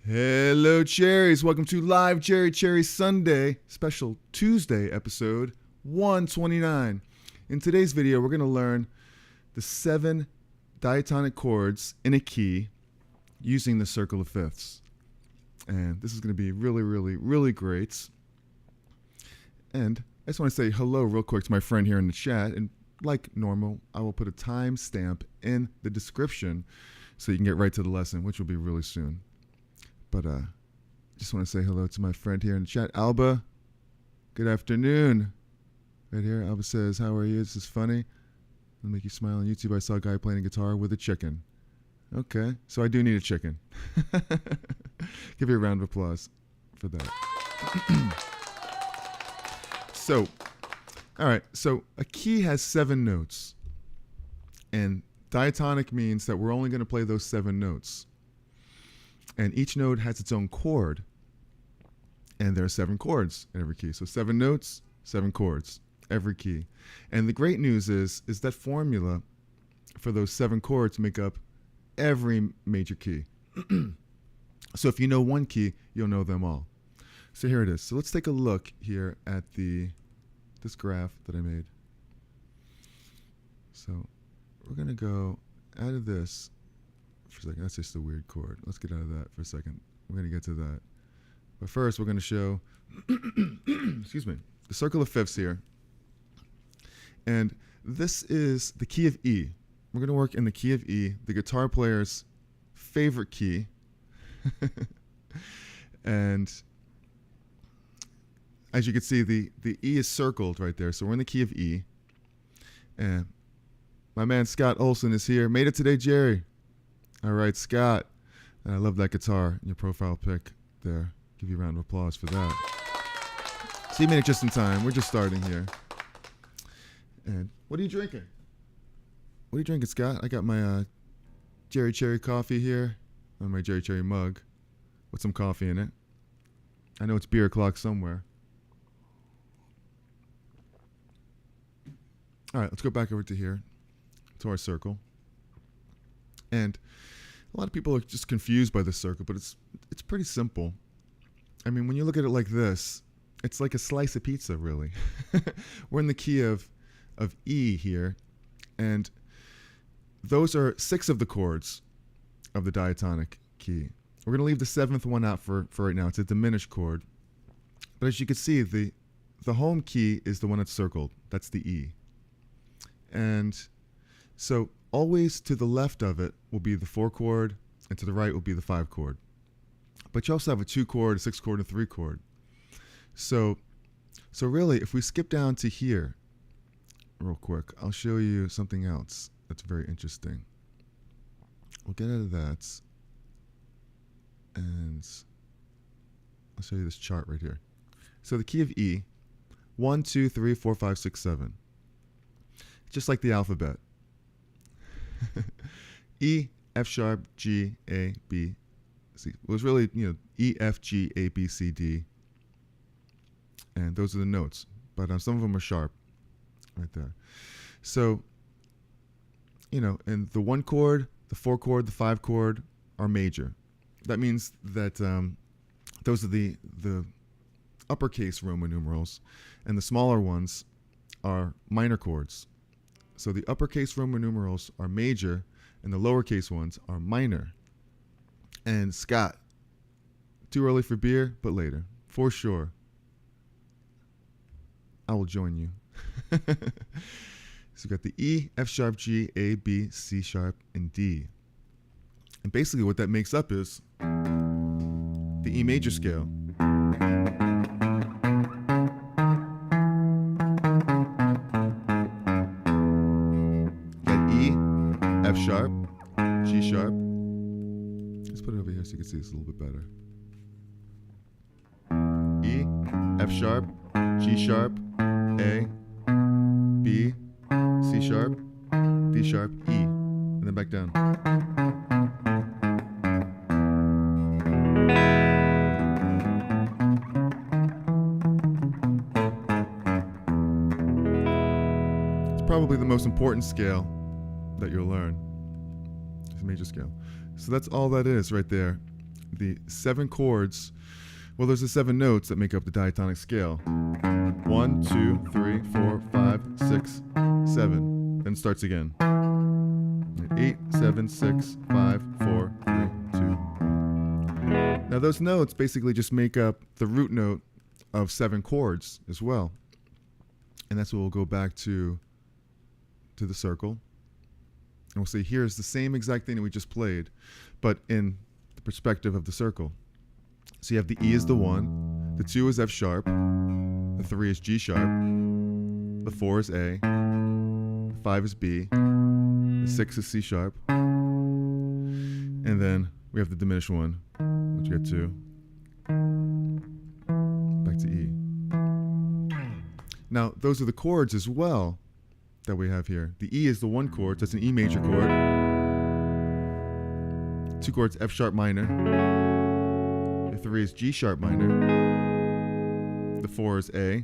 Hello, Cherries. Welcome to Live Cherry Sunday, special Tuesday episode 129. In today's video, we're going to learn the 7 diatonic chords in a key using the circle of fifths. And this is going to be really great. And I just want to say hello real quick to my friend here in the chat. And like normal, I will put a timestamp in the description so you can get right to the lesson, which will be really soon. But just want to say hello to my friend here in the chat. Alba, good afternoon. Right here, Alba says, how are you? This is funny. It'll make you smile on YouTube. I saw a guy playing a guitar with a chicken. Okay, so I do need a chicken. Give you a round of applause for that. So, all right, so a key has 7 notes. And diatonic means that we're only going to play those 7 notes. And each note has its own chord. And there are 7 chords in every key. So 7 notes, 7 chords, every key. And the great news is that formula for those 7 chords make up every major key. So if you know one key, you'll know them all. So here it is. So let's take a look here at this graph that I made. So we're going to go out of this. For a second, that's just a weird chord. Let's get out of that for a second. We're going to get to that. But first, we're going to show, excuse me, the circle of fifths here. And this is the key of E. We're going to work in the key of E, the guitar player's favorite key. And as you can see, the E is circled right there. So we're in the key of E. And my man Scott Olson is here. Made it today, Jerry. All right, Scott. I love that guitar in your profile pic there. Give you a round of applause for that. So you made it just in time. We're just starting here. And what are you drinking? What are you drinking, Scott? I got my Jerry Cherry coffee here on my Jerry Cherry mug with some coffee in it. I know it's beer o'clock somewhere. All right, let's go back over to here, to our circle. And a lot of people are just confused by this circle, but it's pretty simple. I mean, when you look at it like this, it's like a slice of pizza, really. We're in the key of E here, and those are 6 of the chords of the diatonic key. We're going to leave the 7th one out for right now. It's a diminished chord. But as you can see, the home key is the one that's circled. That's the E. And so always to the left of it will be the 4 chord, and to the right will be the 5 chord. But you also have a 2 chord, a 6 chord, and a 3 chord. So really, if we skip down to here, real quick, I'll show you something else that's very interesting. We'll get out of that, and I'll show you this chart right here. So the key of E, 1, 2, 3, 4, 5, 6, 7. Just like the alphabet. E, F sharp, G, A, B, C. It was really, E, F, G, A, B, C, D. And those are the notes. But some of them are sharp right there. So, and the 1 chord, the 4 chord, the 5 chord are major. That means that those are the uppercase Roman numerals, and the smaller ones are minor chords. So the uppercase Roman numerals are major, and the lowercase ones are minor. And Scott, too early for beer, but later, for sure. I will join you. So we've got the E, F sharp, G, A, B, C sharp, and D. And basically what that makes up is the E major scale. F sharp, G sharp. Let's put it over here so you can see this a little bit better. E, F sharp, G sharp, A, B, C sharp, D sharp, E, and then back down. It's probably the most important scale that you'll learn. It's a major scale. So that's all that is right there. the 7 chords. Well, there's the 7 notes that make up the diatonic scale. 1, 2, 3, 4, 5, 6, 7. Then it starts again. 8, 7, 6, 5, 4, 3, 2, 1. Now those notes basically just make up the root note of 7 chords as well. And that's what we'll go back to the circle. And we'll say here's the same exact thing that we just played, but in the perspective of the circle. So you have the E is the 1, the 2 is F sharp, the 3 is G sharp, the 4 is A, the 5 is B, the 6 is C sharp, and then we have the diminished one, which we get 2, back to E. Now, those are the chords as well that we have here. The E is the 1 chord, so that's an E major chord. 2 chords, F sharp minor. The 3 is G sharp minor. The 4 is A.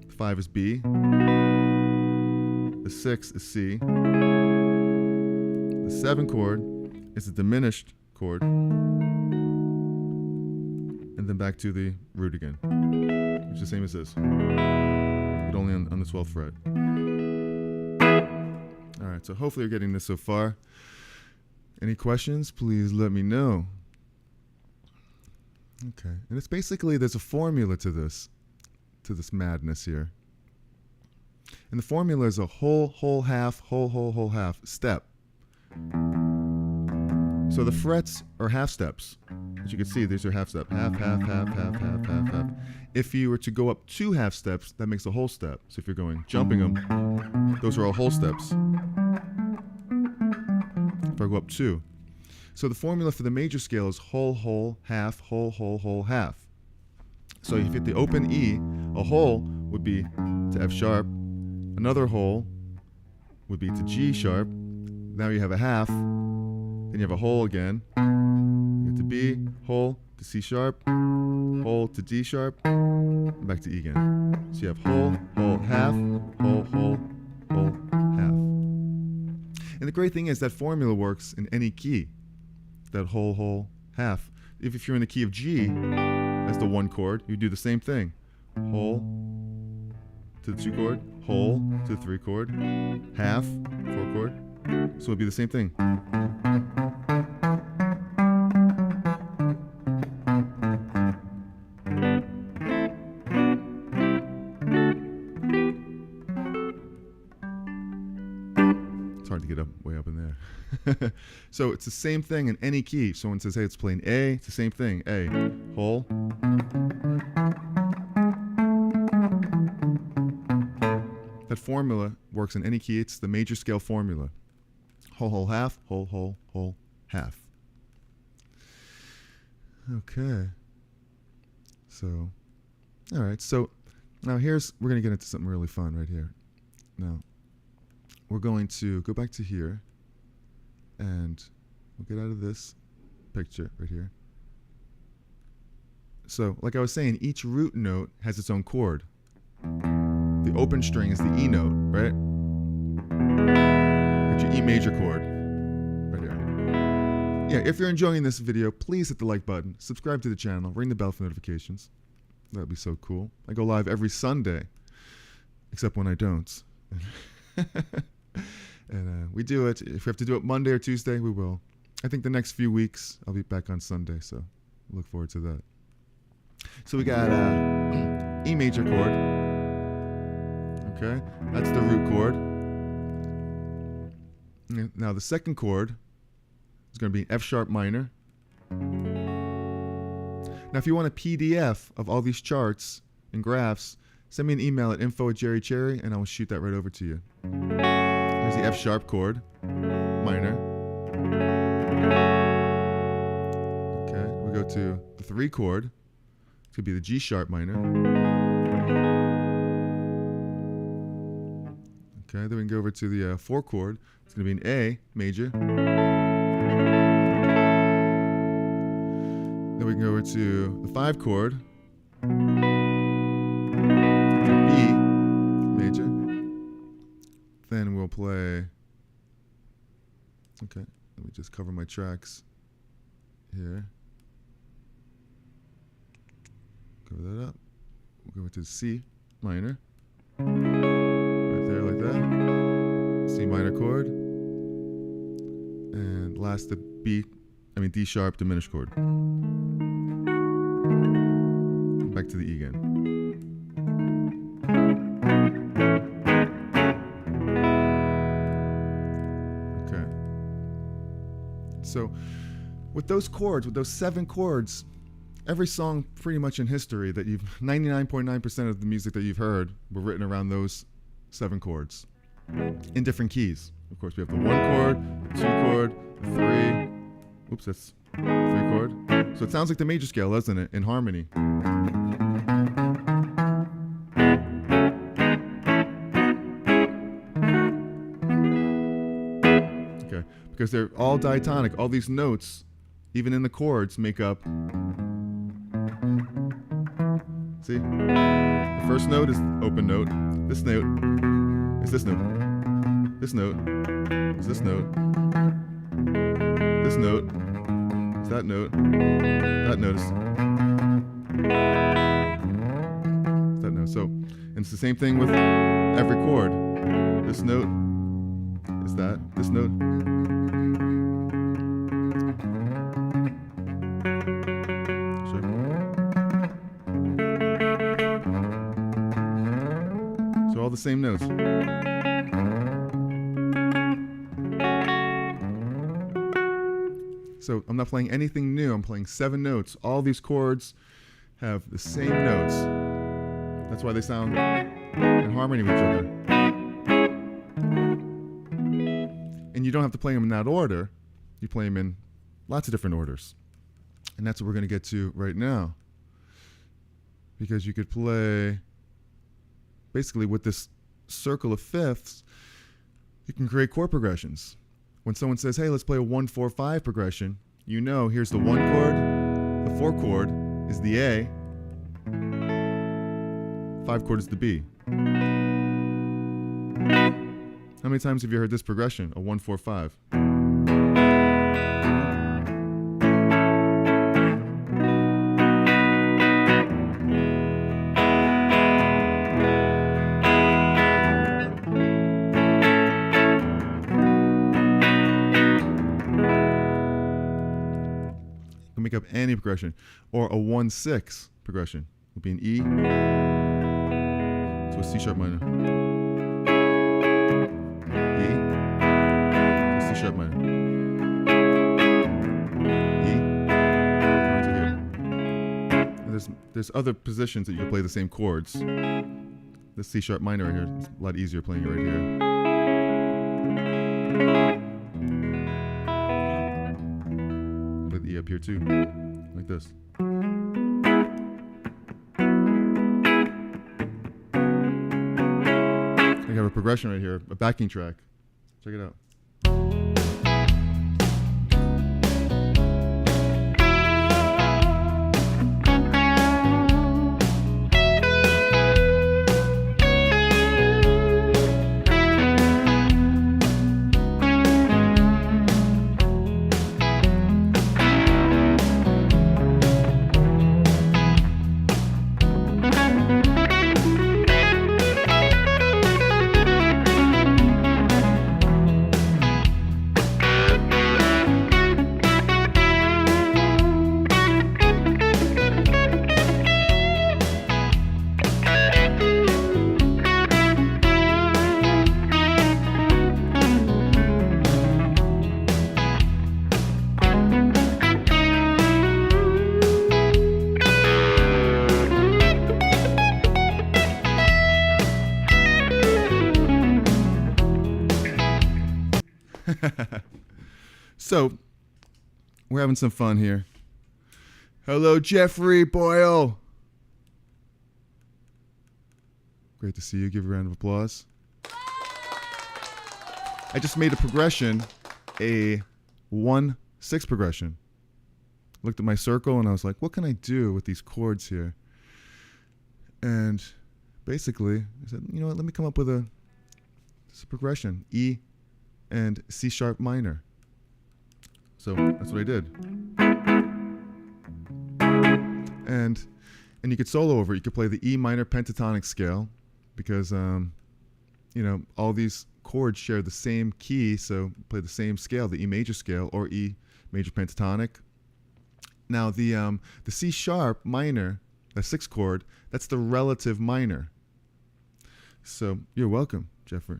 The 5 is B. The 6 is C. The 7 chord is a diminished chord. And then back to the root again, which is the same as this, but only on the 12th fret. All right, so hopefully you're getting this so far. Any questions, please let me know. Okay, and it's basically, there's a formula to this madness here. And the formula is a whole, half, whole, half step. So the frets are half steps. As you can see, these are half steps. Half, half, half, half, half, half, half. If you were to go up 2 half steps, that makes a whole step. So if you're going, jumping them, those are all whole steps. If I go up 2. So the formula for the major scale is whole, half, whole, half. So if you hit the open E, a whole would be to F sharp. Another whole would be to G sharp. Now you have a half. Then you have a whole again. You get to B, whole to C sharp, whole to D sharp, and back to E again. So you have whole, half, whole, half. And the great thing is that formula works in any key. That whole, half. If you're in the key of G, as the 1 chord, you do the same thing. Whole to the 2 chord, whole to the 3 chord, half, 4 chord. So it'll be the same thing. It's hard to get way up in there. So it's the same thing in any key. Someone says, hey, it's playing A, it's the same thing. A, whole. That formula works in any key. It's the major scale formula. Whole, half, whole, half. Okay. So, all right. So now we're going to get into something really fun right here. Now, we're going to go back to here, and we'll get out of this picture right here. So, like I was saying, each root note has its own chord. The open string is the E note, right? It's your E major chord right here. Yeah, if you're enjoying this video, please hit the like button, subscribe to the channel, ring the bell for notifications. That would be so cool. I go live every Sunday, except when I don't. And we do it. If we have to do it Monday or Tuesday, we will. I think the next few weeks, I'll be back on Sunday, so look forward to that. So we got E major chord. Okay, that's the root chord. Now the second chord is going to be an F sharp minor. Now if you want a PDF of all these charts and graphs, send me an email at info@jerrycherry and I will shoot that right over to you. Here's the F sharp chord, minor. Okay, we go to the 3 chord. It's going to be the G sharp minor. Okay, then we can go over to the 4 chord. It's going to be an A major. Then we can go over to the 5 chord. It's a B major. Then we'll play. Okay, let me just cover my tracks. here. Cover that up. We'll go to C minor. Right there, like that. C minor chord. And last, the D sharp diminished chord. Back to the E again. Okay. So, with those chords, with those 7 chords, every song pretty much in history that 99.9% of the music that you've heard were written around those 7 chords in different keys. Of course, we have the 1 chord, the 2 chord, the 3. Oops, that's 3 chord. So it sounds like the major scale, doesn't it, in harmony. Okay, because they're all diatonic. All these notes, even in the chords, make up. See? The first note is open note. This note is this note. This note is this note. This note is that note. That note is that note. So, and it's the same thing with every chord. This note is that. This note. All the same notes. So I'm not playing anything new. I'm playing 7 notes. All these chords have the same notes. That's why they sound in harmony with each other. And you don't have to play them in that order. You play them in lots of different orders. And that's what we're going to get to right now. Because you could play, basically with this circle of fifths, you can create chord progressions. When someone says, hey, let's play a 1-4-5 progression, you know, here's the 1 chord, the 4 chord is the A, 5 chord is the B. How many times have you heard this progression, a 1-4-5? Make up any progression, or a 1-6 progression would be an E to a C sharp minor, E to C sharp minor, E right to here. And there's other positions that you can play the same chords. The C sharp minor right here, it's a lot easier playing it right here. E up here too, like this. I have a progression right here, a backing track. Check it out. So, we're having some fun here. Hello, Jeffrey Boyle. Great to see you. Give a round of applause. I just made a progression, a 1-6 progression. Looked at my circle and I was like, what can I do with these chords here? And basically, I said, you know what, let me come up with a progression, E and C sharp minor. So that's what I did. And you could solo over it. You could play the E minor pentatonic scale because, all these chords share the same key, so play the same scale, the E major scale or E major pentatonic. Now the C sharp minor, the 6th chord, that's the relative minor. So you're welcome, Jeffrey.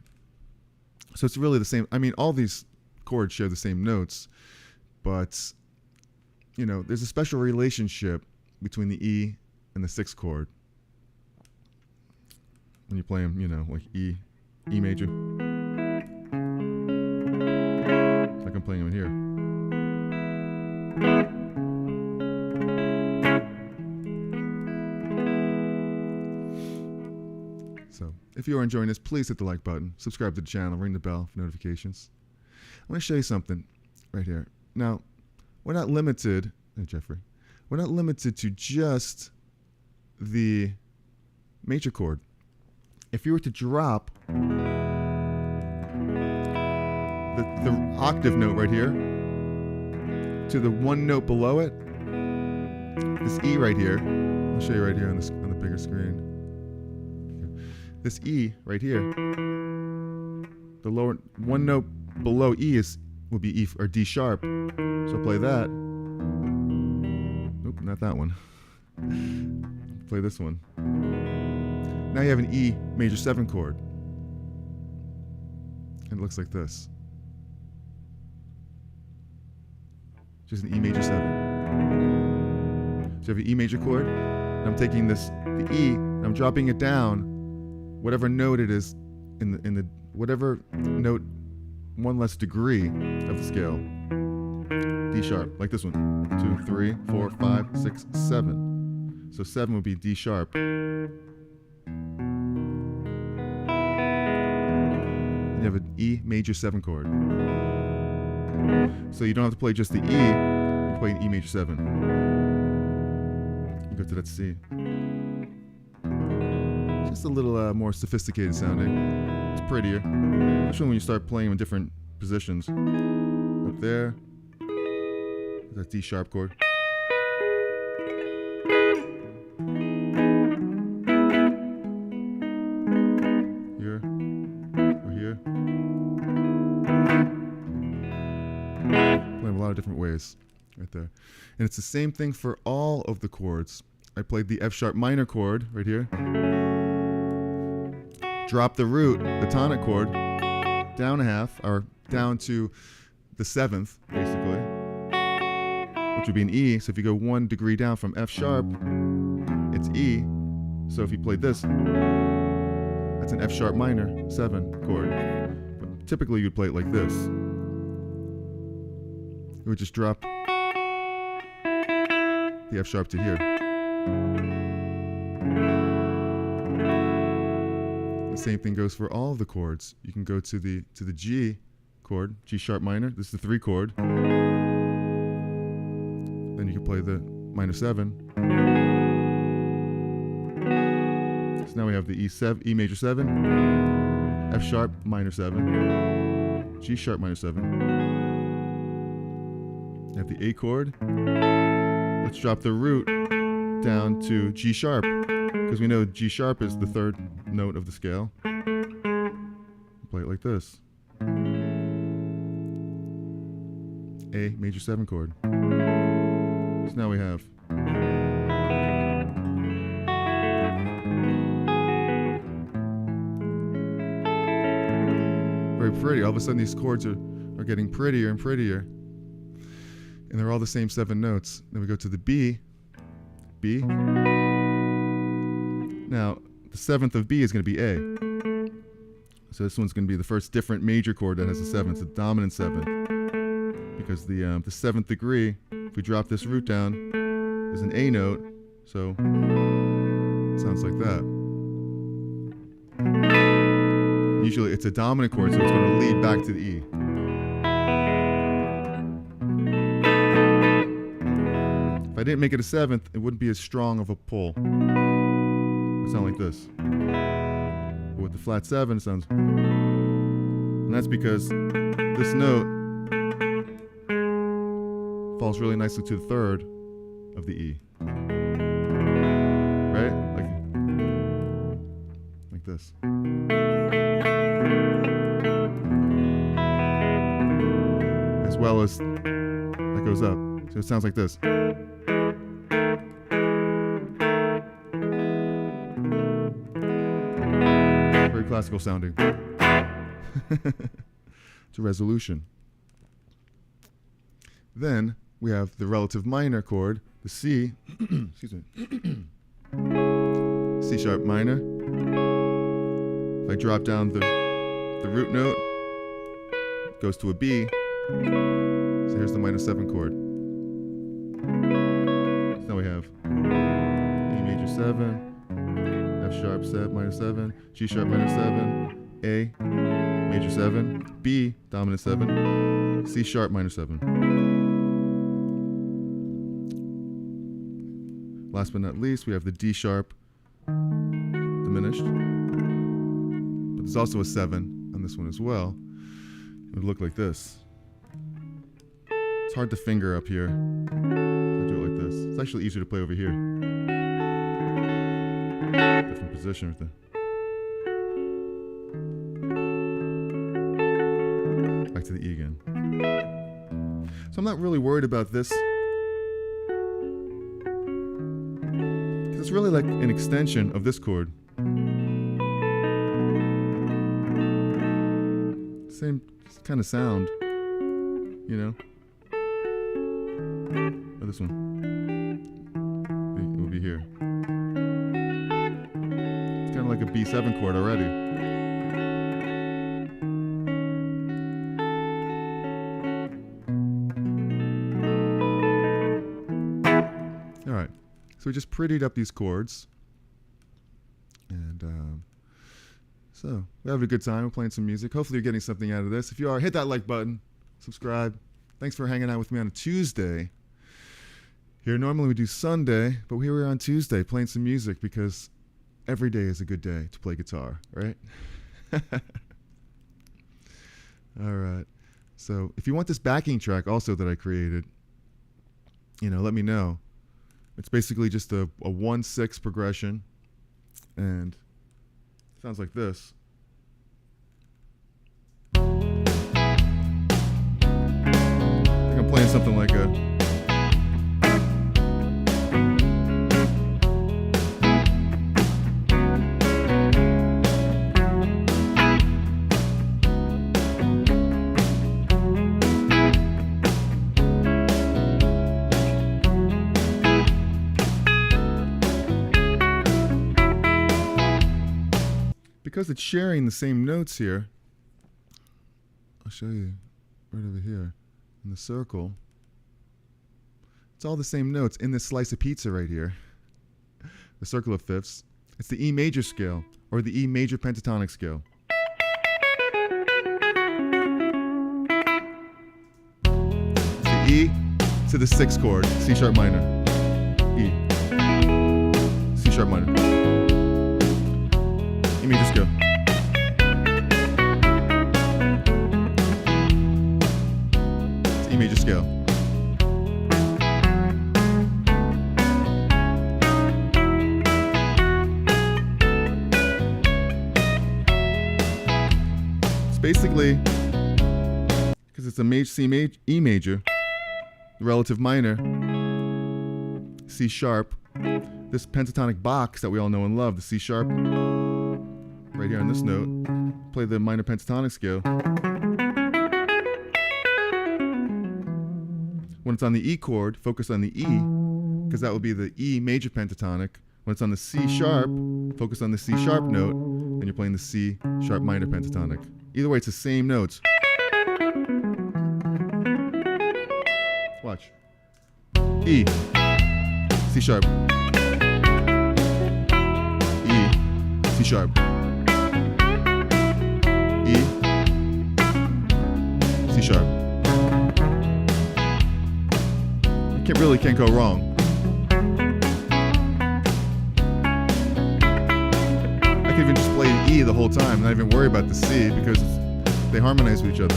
So it's really the same. I mean, all these chords share the same notes, but there's a special relationship between the E and the 6th chord when you play them, like E major, like I'm playing them here. So if you are enjoying this, please hit the like button, subscribe to the channel, ring the bell for notifications. I want to show you something right here. Now, we're not limited, Jeffrey, we're not limited to just the major chord. If you were to drop the octave note right here to the one note below it, this E right here, I'll show you right here on the bigger screen. This E right here, the lower one note below E will be E or D sharp. So play that. Nope, not that one. Play this one. Now you have an E major 7 chord. And it looks like this. Just an E major 7. So you have an E major chord. And I'm taking the E, and I'm dropping it down, whatever note it is in the whatever note, one less degree of the scale. D sharp, like this one. 2, 3, 4, 5, 6, 7. So 7 would be D sharp. And you have an E major 7 chord. So you don't have to play just the E, you can play an E major 7. You go to that C. Just a little more sophisticated sounding. It's prettier, especially when you start playing in different positions. Up there, that D sharp chord. Here, or here. Playing a lot of different ways right there. And it's the same thing for all of the chords. I played the F sharp minor chord right here. Drop the root, the tonic chord, down a half, or down to the 7th, basically, which would be an E. So if you go 1 degree down from F sharp, it's E. So if you played this, that's an F sharp minor 7 chord. But typically you'd play it like this. You would just drop the F sharp to here. The same thing goes for all of the chords. You can go to the G chord, G sharp minor. This is the 3 chord. Then you can play the minor 7. So now we have the E major 7, F sharp minor 7, G sharp minor 7. You have the A chord. Let's drop the root down to G sharp, because we know G sharp is the 3rd note of the scale. Play it like this. A major 7 chord. So now we have very pretty. All of a sudden these chords are getting prettier and prettier. And they're all the same 7 notes. Then we go to the B. B. Now, the 7th of B is going to be A. So this one's going to be the first different major chord that has a 7th, the dominant 7. Because the 7th degree, if we drop this root down, is an A note. So it sounds like that. Usually it's a dominant chord, so it's going to lead back to the E. If I didn't make it a 7th, it wouldn't be as strong of a pull. It would sound like this. But with the flat 7, it sounds... And that's because this note falls really nicely to the 3rd of the E. right? Like this. As well as that goes up. So it sounds like this. Very classical sounding. It's a resolution. Then we have the relative minor chord, the C, excuse me, C sharp minor. If I drop down the root note, it goes to a B. So here's the minor 7 chord. So now we have E major 7, F sharp 7 minor 7, G sharp minor 7, A major 7, B dominant 7, C sharp minor 7. Last but not least, we have the D sharp diminished. But there's also a 7 on this one as well. It would look like this. It's hard to finger up here. So I do it like this. It's actually easier to play over here. Different position right there. Back to the E again. So I'm not really worried about this. Because it's really like an extension of this chord. Same kind of sound, you know? Or this one. It will be here. It's kind of like a B7 chord already. All right, so we just prettied up these chords, and so we're having a good time. We're playing some music. Hopefully you're getting something out of this. If you are, hit that like button, subscribe. Thanks for hanging out with me on a Tuesday. Here normally we do Sunday, but here we are on Tuesday playing some music because every day is a good day to play guitar, right? All right. So if you want this backing track also that I created, let me know. It's basically just a 1/6 progression, and it sounds like this. I think I'm playing something like a because it's sharing the same notes here. I'll show you right over here in the circle. It's all the same notes in this slice of pizza right here. The circle of fifths. It's the E major scale, or the E major pentatonic scale. It's the E to the 6th chord, C sharp minor. E. C sharp minor. E major scale. It's E major scale. It's basically, because it's a E major, the relative minor, C sharp, this pentatonic box that we all know and love, the C sharp, right here on this note, play the minor pentatonic scale. When it's on the E chord, focus on the E, because that will be the E major pentatonic. When it's on the C sharp, focus on the C sharp note, and you're playing the C sharp minor pentatonic. Either way, it's the same notes. Watch. E, C sharp, E, C sharp, E, C sharp. You really can't go wrong. I could even just play E the whole time and not even worry about the C because they harmonize with each other.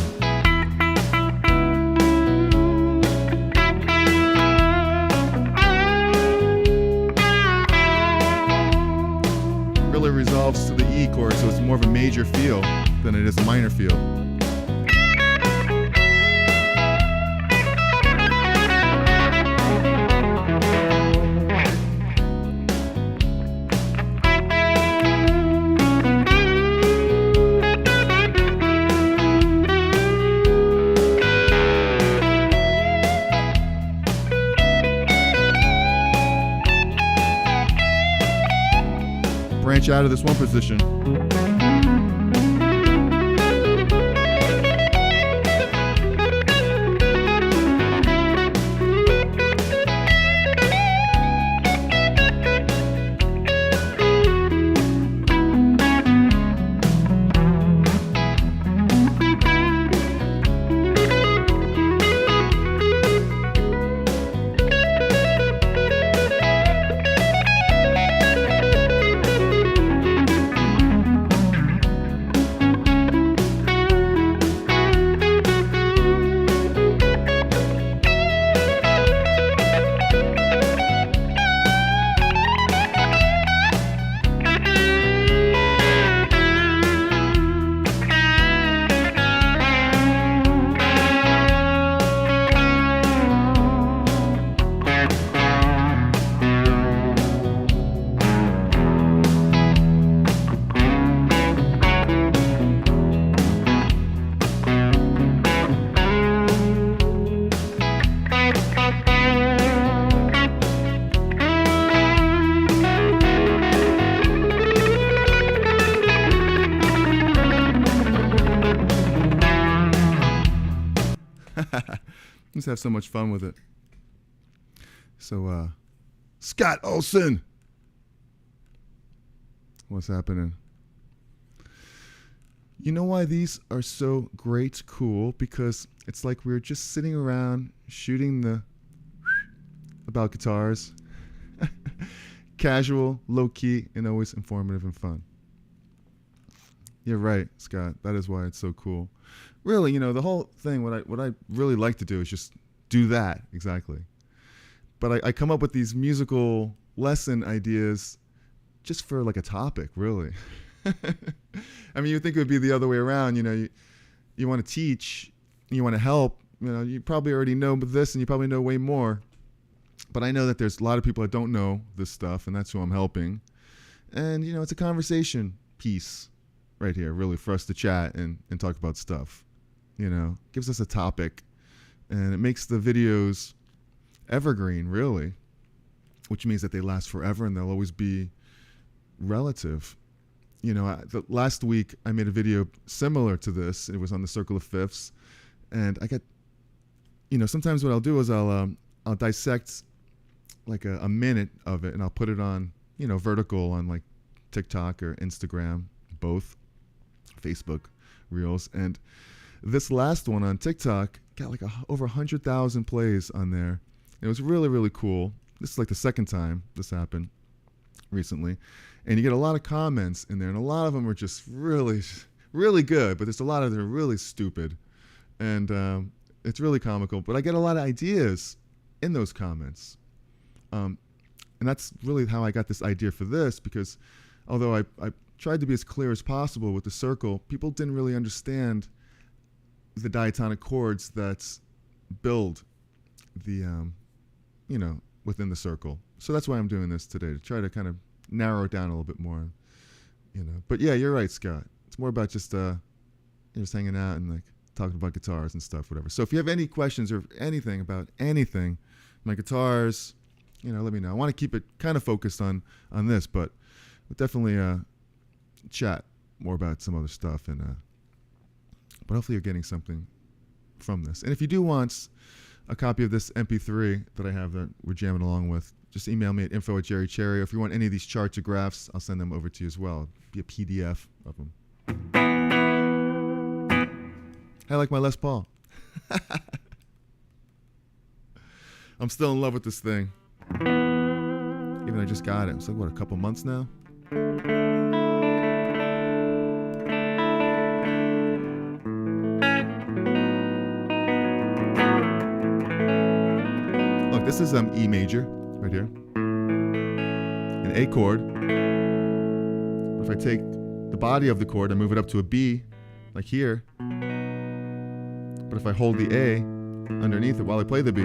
major feel than it is a minor feel. Branch out of this one position. Just have so much fun with it. So, Scott Olson, what's happening? You know why these are so great, cool? Because it's like we're just sitting around shooting the about guitars. Casual, low-key, and always informative and fun. You're right, Scott. That is why it's so cool. Really, you know, the whole thing, what I really like to do is just do that, exactly. But I come up with these musical lesson ideas just for like a topic, really. I mean, you think it would be the other way around. You know, you want to teach, you want to help. You know, you probably already know this, and you probably know way more. But I know that there's a lot of people that don't know this stuff, and that's who I'm helping. And, you know, it's a conversation piece right here, really, for us to chat and talk about stuff. You know, gives us a topic, and it makes the videos evergreen, really, which means that they last forever and they'll always be relative. You know, last week I made a video similar to this. It was on the circle of fifths, and I get, you know, sometimes what I'll do is I'll dissect like a minute of it, and I'll put it on, you know, vertical on like TikTok or Instagram, both, Facebook Reels. And this last one on TikTok got like over 100,000 plays on there. It was really, really cool. This is like the second time this happened recently. And you get a lot of comments in there, and a lot of them are just really, really good, but there's a lot of them are really stupid. And it's really comical. But I get a lot of ideas in those comments. And that's really how I got this idea for this, because although I tried to be as clear as possible with the circle, people didn't really understand the diatonic chords that build the, you know, within the circle. So that's why I'm doing this today, to try to kind of narrow it down a little bit more, you know. But yeah, you're right, Scott. It's more about just hanging out and like talking about guitars and stuff, whatever. So if you have any questions or anything about anything, my guitars, you know, let me know. I want to keep it kind of focused on this, but we'll definitely chat more about some other stuff, and but hopefully you're getting something from this. And if you do want a copy of this MP3 that I have that we're jamming along with, just email me at info@jerrycherry. Or if you want any of these charts or graphs, I'll send them over to you as well. Be a PDF of them. I like my Les Paul. I'm still in love with this thing. Even though I just got it. It's like, what, a couple months now? Look, this is E major right here. An A chord. If I take the body of the chord, I move it up to a B, like here. But if I hold the A underneath it while I play the B,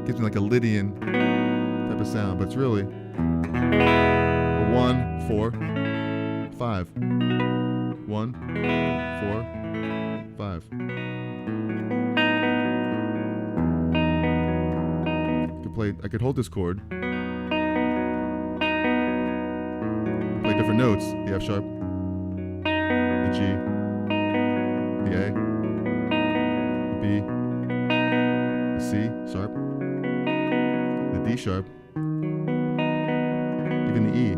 it gives me like a Lydian type of sound, but it's really a 1, 4, 5. 1, 4, 5. I could hold this chord, play different notes, the F sharp, the G, the A, the B, the C sharp, the D sharp, even the E.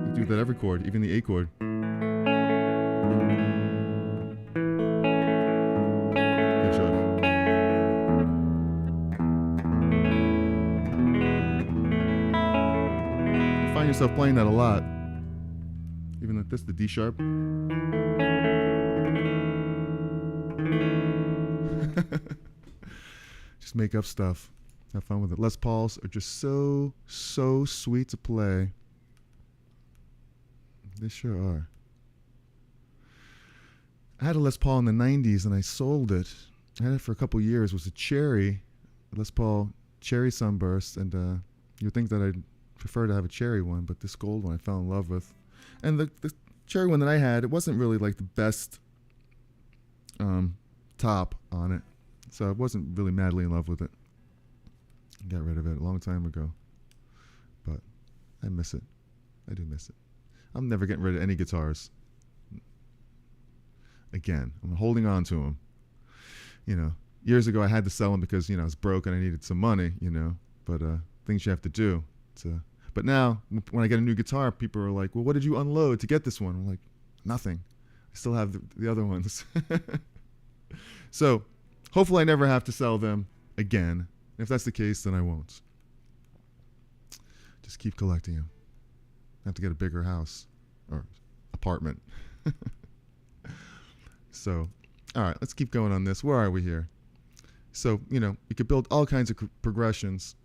You do that every chord, even the A chord. F sharp. Find yourself playing that a lot. Even like this, the D sharp. Just make up stuff. Have fun with it. Les Pauls are just so sweet to play. They sure are. I had a Les Paul in the 90s and I sold it. I had it for a couple years. It was a cherry, Les Paul cherry sunburst, and you'd think that I'd prefer to have a cherry one, but this gold one I fell in love with. And the cherry one that I had, it wasn't really like the best top on it, so I wasn't really madly in love with it. I got rid of it a long time ago, but I miss it. I do miss it. I'm never getting rid of any guitars again. I'm holding on to them. You know, years ago I had to sell them because, you know, I was broke and I needed some money, you know, but things you have to do. But now, when I get a new guitar, people are like, well, what did you unload to get this one? I'm like, nothing. I still have the other ones. So, hopefully I never have to sell them again. If that's the case, then I won't. Just keep collecting them. I have to get a bigger house or apartment. So, all right, let's keep going on this. Where are we here? So, you know, you could build all kinds of progressions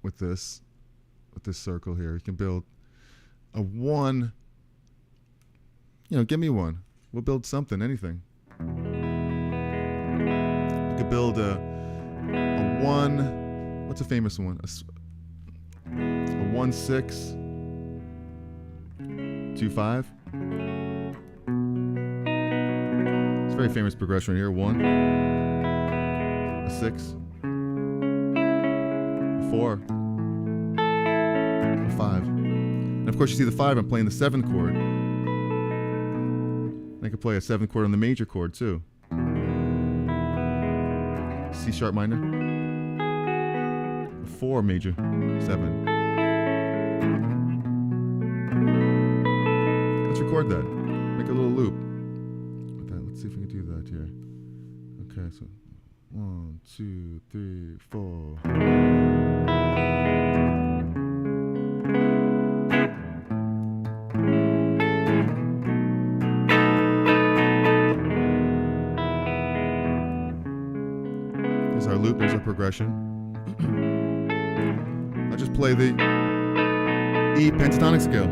with this circle here. You can build a 1. You know, give me one. We'll build something, anything. You could build a 1. What's a famous one? A 1, 6, 2, 5. It's a very famous progression right here. 1, a 6, a 4, a 5. And of course, you see the 5, I'm playing the 7th chord. And I can play a 7th chord on the major chord too. C sharp minor, a 4 major, 7. Let's record that. Make a little loop. Let's see if we can do that here. Okay, so 1, 2, 3, 4. There's our loop, there's our progression. I'll just play the E pentatonic scale.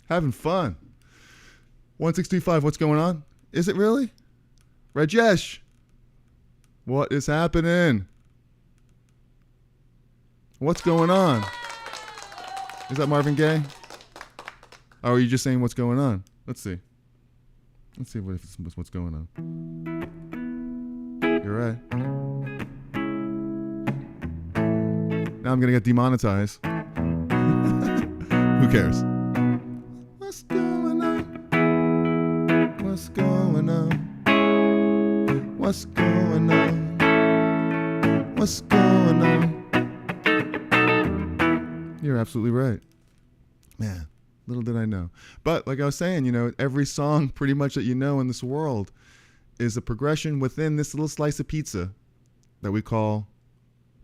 Having fun. 1625, what's going on? Is it really? Rajesh, what is happening? What's going on? Is that Marvin Gaye? Oh, are you just saying what's going on? Let's see. Let's see what's going on. You're right. Now I'm going to get demonetized. Who cares? What's going on? What's going on? What's going on? What's going on? You're absolutely right. Man, little did I know. But like I was saying, you know, every song pretty much that you know in this world is a progression within this little slice of pizza that we call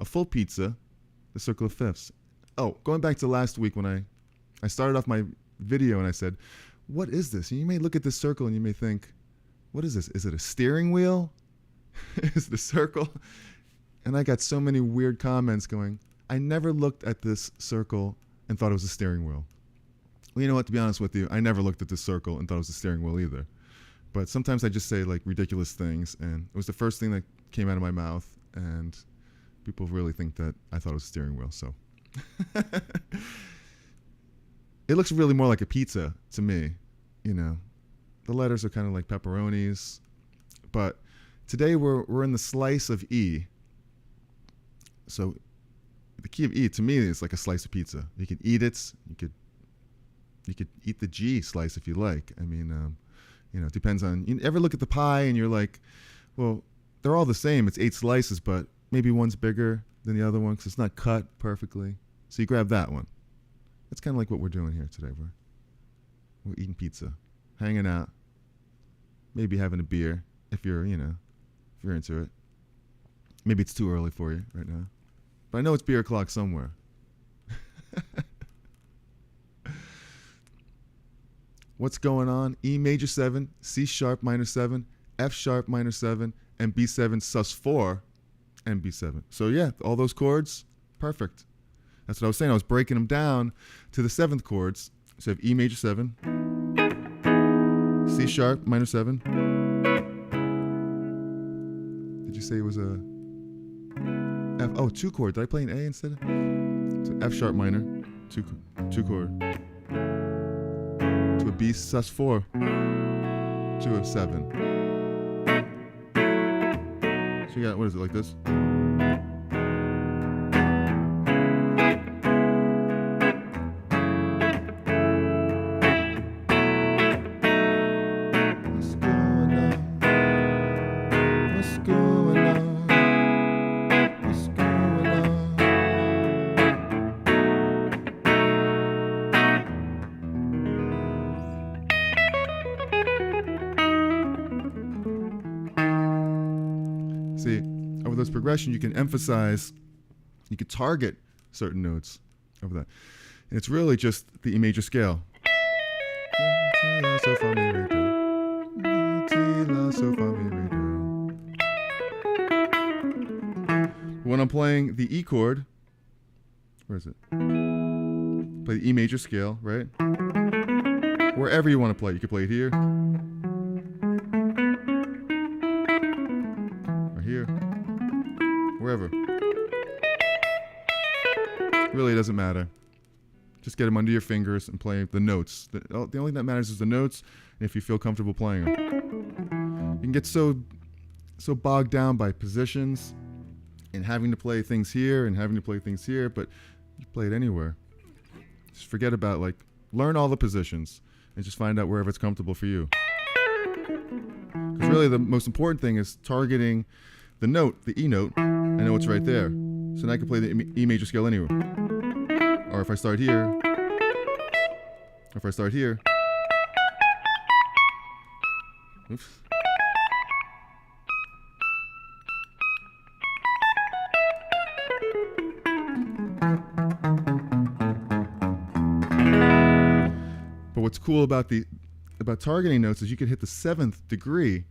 a full pizza, the circle of fifths. Oh, going back to last week when I started off my video and I said, what is this? And you may look at this circle and you may think, what is this? Is it a steering wheel? Is the circle? And I got so many weird comments going, I never looked at this circle and thought it was a steering wheel. Well, you know what, to be honest with you, I never looked at this circle and thought it was a steering wheel either. But sometimes I just say like ridiculous things, and it was the first thing that came out of my mouth, and people really think that I thought it was a steering wheel, so. It looks really more like a pizza to me, you know. The letters are kind of like pepperonis, but today we're in the slice of E. So the key of E to me is like a slice of pizza. You could eat it. You could eat the G slice if you like. I mean, you know, it depends on. You ever look at the pie and you're like, well, they're all the same. It's 8 slices, but maybe one's bigger than the other one because it's not cut perfectly. So you grab that one. That's kind of like what we're doing here today. We're eating pizza, hanging out, maybe having a beer if you're into it. Maybe it's too early for you right now. But I know it's beer o'clock somewhere. What's going on? E major 7, C sharp minor 7, F sharp minor 7, and B7 sus4 and B7. So yeah, all those chords, perfect. That's what I was saying. I was breaking them down to the 7th chords. So you have E major 7, C sharp minor 7. Did you say it was a F? Oh, 2 chord. Did I play an A instead of? So F sharp minor, 2 chord. To a B sus4. To a 7. So you got, what is it, like this? See, over this progression, you can emphasize, you can target certain notes over that. And it's really just the E major scale. When I'm playing the E chord, where is it? Play the E major scale, right? Wherever you want to play. You can play it here. Here, wherever. Really, it doesn't matter. Just get them under your fingers and play the notes. The only thing that matters is the notes, and if you feel comfortable playing them. You can get so bogged down by positions and having to play things here and having to play things here, but you play it anywhere. Just forget about, like, learn all the positions and just find out wherever it's comfortable for you. Because really the most important thing is targeting the note, the E note. I know it's right there. So now I can play the E major scale anywhere. Or if I start here, oops. But what's cool about targeting notes is you can hit the 7th degree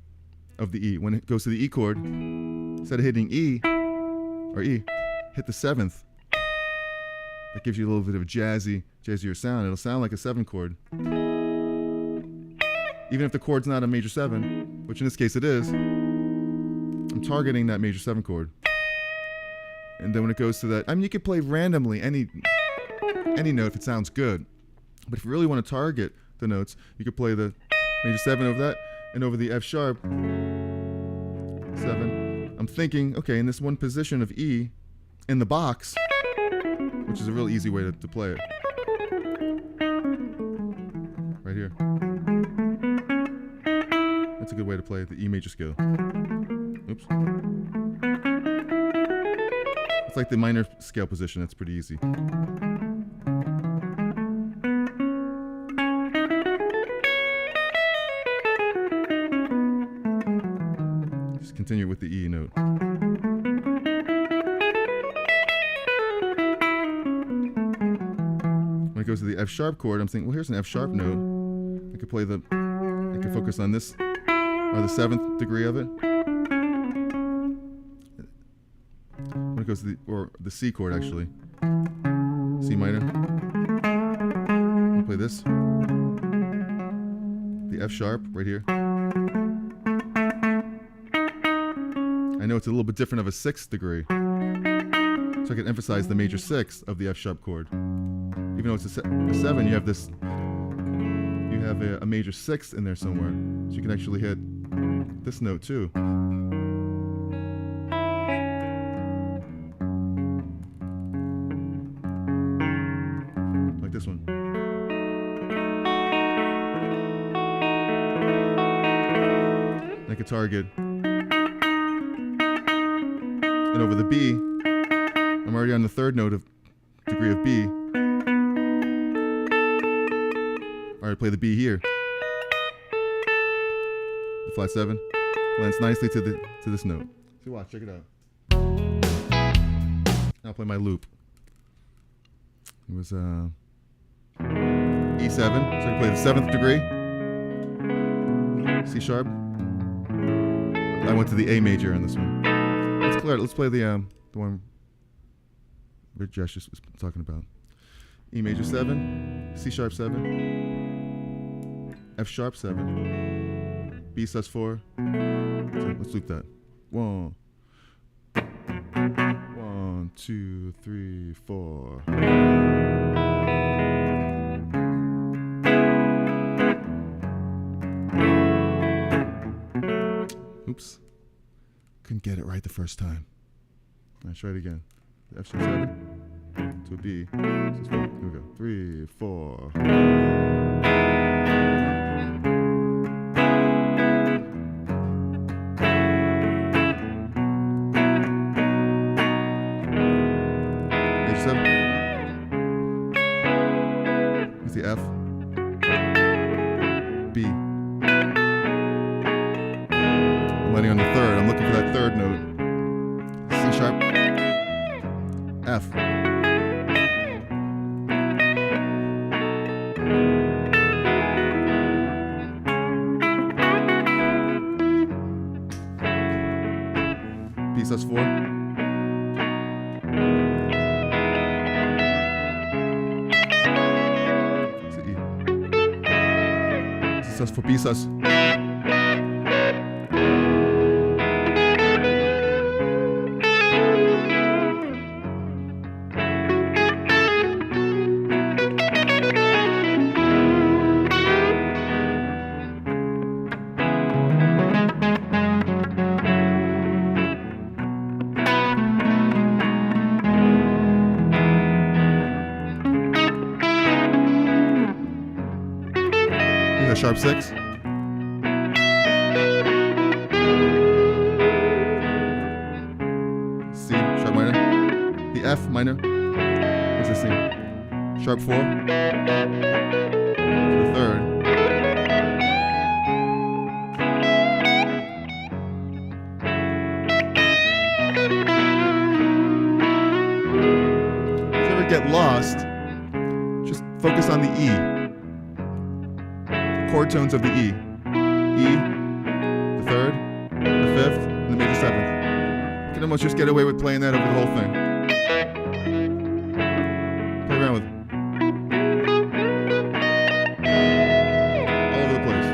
of the E. When it goes to the E chord, instead of hitting E, or E, hit the 7th. That gives you a little bit of a jazzier sound. It'll sound like a 7 chord. even if the chord's not a major 7, which in this case it is, I'm targeting that major 7 chord. And then when it goes to that, I mean, you could play randomly any note if it sounds good. But if you really want to target the notes, you could play the major 7 over that, and over the F sharp 7. I'm thinking, okay, in this one position of E in the box, which is a real easy way to play it. Right here. That's a good way to play the E major scale. Oops. It's like the minor scale position, that's pretty easy. Just continue with the E note. When it goes to the F sharp chord, I'm thinking, well, here's an F sharp note. I could play I could focus on this, or the 7th degree of it. When it goes to the C chord, actually. C minor. I'll play this. The F sharp, right here. I know it's a little bit different of a 6th degree. So I can emphasize the major 6 of the F sharp chord. Even though it's a 7, you have this, you have a major 6 in there somewhere. So you can actually hit this note too. Like this one. I could target. And over the B, I'm already on the 3rd note of degree of B. Alright, play the B here. The flat 7 lands nicely to this note. See, watch, check it out. Now I'll play my loop. It was E7, so I can play the 7th degree. C sharp. I went to the A major on this one. Let's play the one Rich Josh was talking about. E major 7, C sharp 7, F sharp 7, B sus4. So let's loop that. 1, 2, 3, 4. Oops. Couldn't get it right the first time. Let's try it again. The F sharp 7 to a B. Here we go. 3, 4. Major 7. Here's the F. B. I'm landing on the 3rd. I'm looking for that 3rd note. C sharp. F. B sus4. It's E. C sus4, B sus. Sharp 6. C sharp minor. The F minor. What's this thing? Sharp 4. To the 3rd. If you ever get lost, just focus on the E. Chord tones of the E. E, the 3rd, the 5th, and the major 7th. You can almost just get away with playing that over the whole thing. Play around with it. All over the place.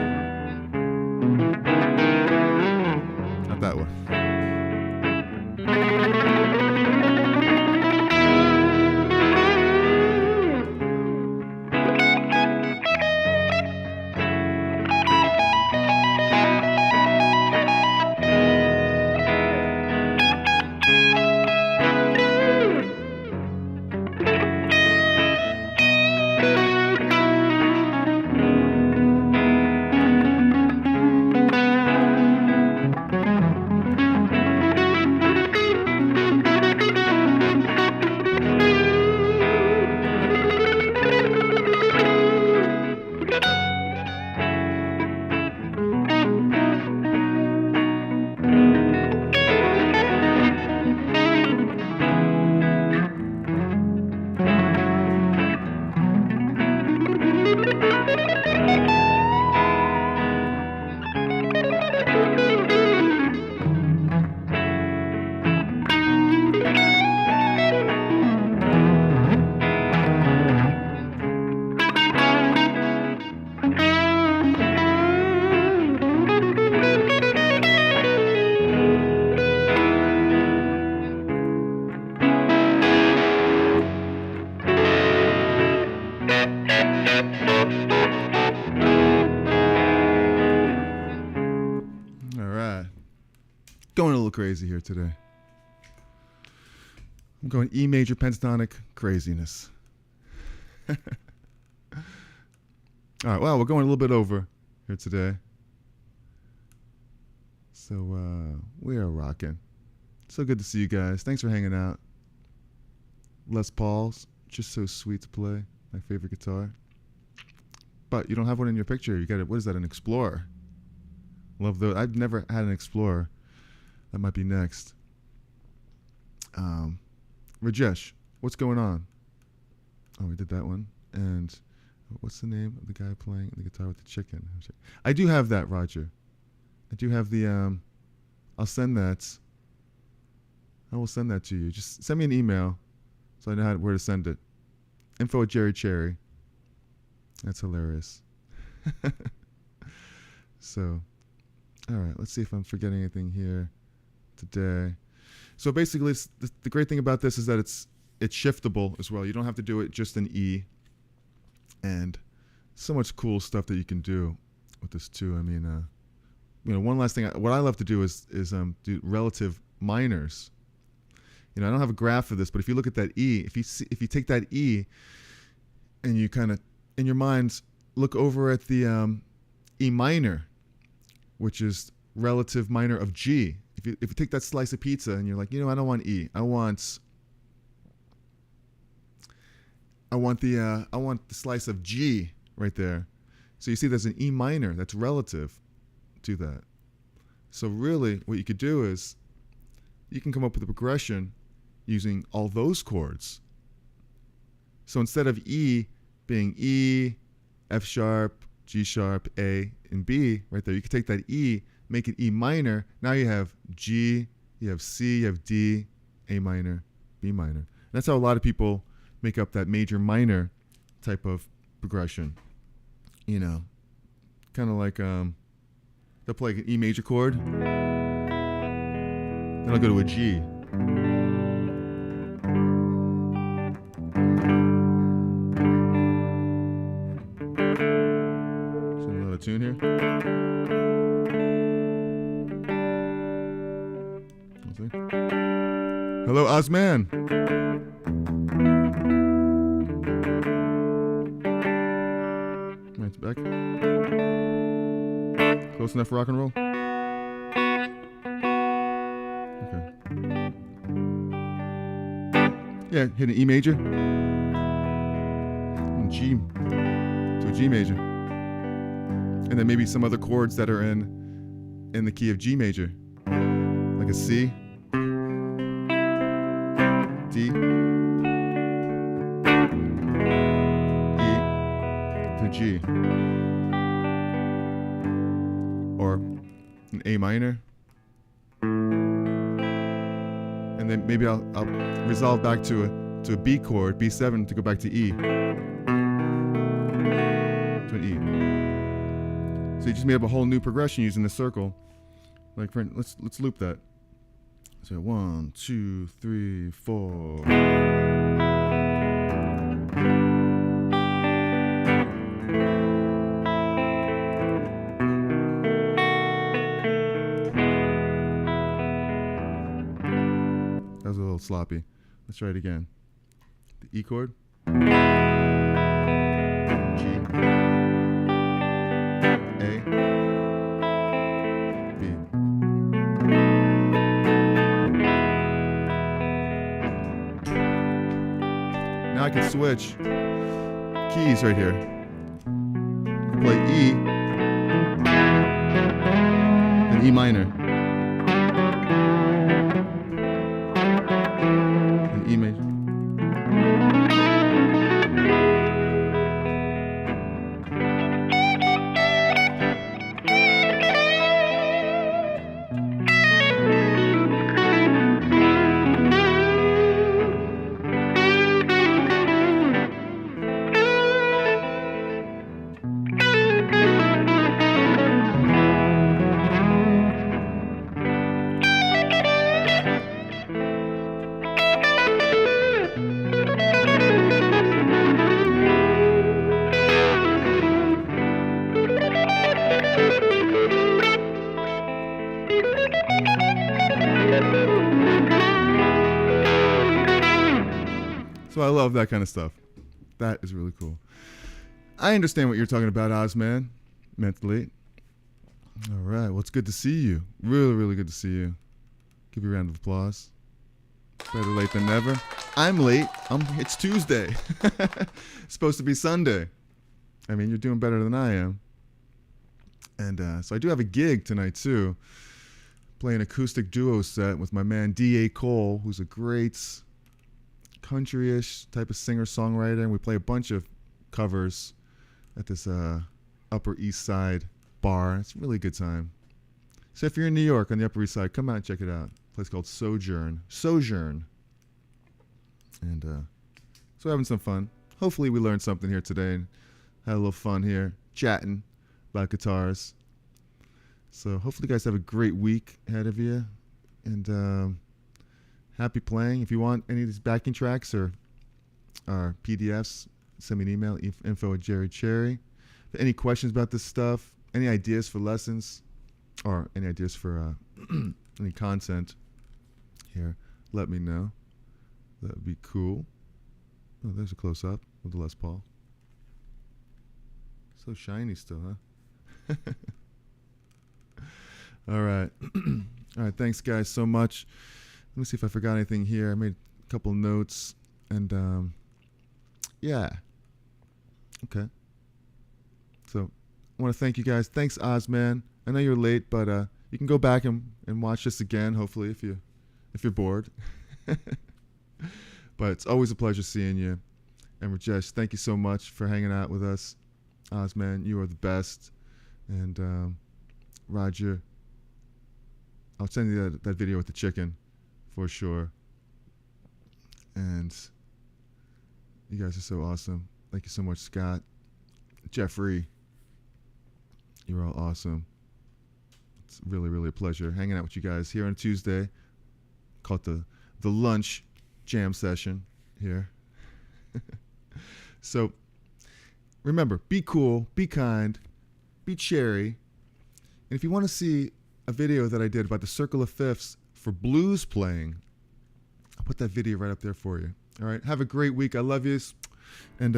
Going a little crazy here today. I'm going E major pentatonic craziness. All right, well, we're going a little bit over here today. So we are rocking. So good to see you guys. Thanks for hanging out. Les Paul's, just so sweet to play. My favorite guitar. But you don't have one in your picture. You got it. What is that? An Explorer. Love those. I've never had an Explorer. That might be next. Rajesh, what's going on? Oh, we did that one. And what's the name of the guy playing the guitar with the chicken? I do have that, Roger. I do have the. I'll send that. I will send that to you. Just send me an email so I know where to send it. info@Cherry. That's hilarious. So, all right, let's see if I'm forgetting anything here today. So basically, the great thing about this is that it's shiftable as well. You don't have to do it just in E. And so much cool stuff that you can do with this too. I mean, one last thing. What I love to do is do relative minors. I don't have a graph for this, but if you look at that E, if you take that E, and you kind of in your mind look over at the E minor, which is relative minor of G. If you take that slice of pizza and you're like, I don't want E. I want the slice of G right there. So you see there's an E minor that's relative to that. So really what you could do is you can come up with a progression using all those chords. So instead of E being E, F sharp, G sharp, A, and B right there, you could take that E, make it E minor. Now you have G, you have C, you have D, A minor, B minor. And that's how a lot of people make up that major minor type of progression. Kind of like they'll play an E major chord, then I'll go to a G. So another tune here. Hello, Osman. Right, back. Close enough for rock and roll? Okay. Yeah, hit an E major. And G to a G major. And then maybe some other chords that are in the key of G major. Like a C. D, E to G, or an A minor, and then maybe I'll resolve back to a B chord, B7, to go back to E, to an E. So you just made up a whole new progression using the circle. Like, let's loop that. So 1, 2, 3, 4. That was a little sloppy. Let's try it again. The E chord. G. A. B. Now I can switch keys right here. I play E, then E minor, and E major. So I love that kind of stuff. That is really cool. I understand what you're talking about, Ozman. Mentally. All right. Well, it's good to see you. Really, really good to see you. Give you a round of applause. Better late than never. I'm late. It's Tuesday. It's supposed to be Sunday. I mean, you're doing better than I am. And so I do have a gig tonight, too. Playing acoustic duo set with my man D.A. Cole, who's a great country-ish type of singer-songwriter. And we play a bunch of covers at this Upper East Side bar. It's a really good time. So if you're in New York on the Upper East Side, come out and check it out. A place called Sojourn. And so we're having some fun. Hopefully we learned something here today and had a little fun here chatting about guitars. So hopefully you guys have a great week ahead of you. And happy playing. If you want any of these backing tracks or PDFs, send me an email, info@jerrycherry. Any questions about this stuff, any ideas for lessons, or any ideas for any content here, let me know. That would be cool. Oh, there's a close-up of the Les Paul. So shiny still, huh? All right. All right, thanks, guys, so much. Let me see if I forgot anything here. I made a couple notes, and yeah. Okay. So I want to thank you guys. Thanks, Ozman. I know you're late, but you can go back and watch this again, hopefully, if you're bored. But it's always a pleasure seeing you. And Rajesh, thank you so much for hanging out with us. Ozman, you are the best. And Roger, I'll send you that video with the chicken for sure. And you guys are so awesome. Thank you so much, Scott. Jeffrey, you're all awesome. It's really, really a pleasure hanging out with you guys here on Tuesday. Call it the lunch jam session here. So remember, be cool, be kind, be cherry. And if you want to see a video that I did about the circle of fifths for blues playing, I'll put that video right up there for you. All right, have a great week. I love you. And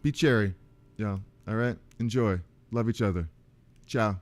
be cherry, y'all. All right, enjoy. Love each other. Ciao.